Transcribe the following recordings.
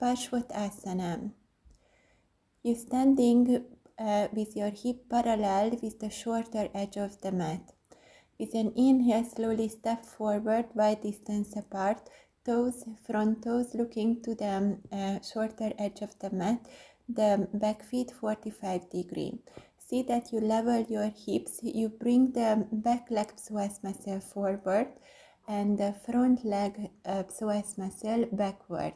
Parsvottanasana. You're standing with your hip parallel with the shorter edge of the mat. With an inhale, slowly step forward, wide distance apart, toes, front toes looking to the shorter edge of the mat, the back feet 45 degrees. See that you level your hips, you bring the back leg psoas muscle forward and the front leg psoas muscle backward.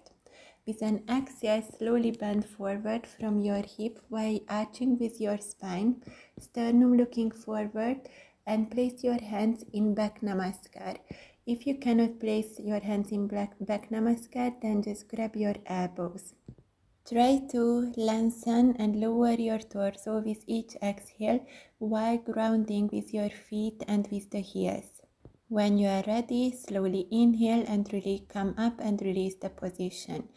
With an exhale, slowly bend forward from your hip while arching with your spine, sternum looking forward, and place your hands in back namaskar. If you cannot place your hands in back namaskar, then just grab your elbows. Try to lengthen and lower your torso with each exhale while grounding with your feet and with the heels. When you are ready, slowly inhale and really come up and release the position.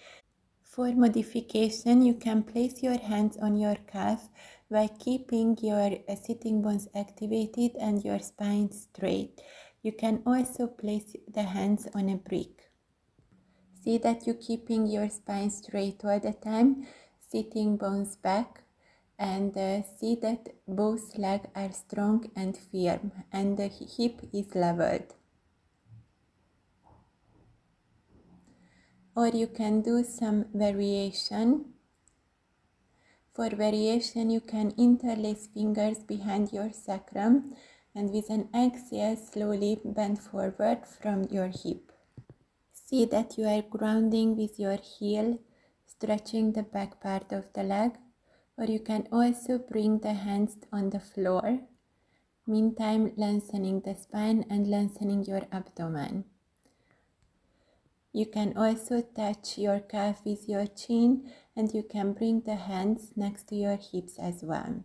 For modification, you can place your hands on your calf while keeping your sitting bones activated and your spine straight. You can also place the hands on a brick. See that you're keeping your spine straight all the time, sitting bones back, and see that both legs are strong and firm and the hip is leveled. Or you can do some variation. For variation, you can interlace fingers behind your sacrum and with an exhale, slowly bend forward from your hip. See that you are grounding with your heel, stretching the back part of the leg, or you can also bring the hands on the floor, meantime lengthening the spine and lengthening your abdomen. You can also touch your calf with your chin and you can bring the hands next to your hips as well.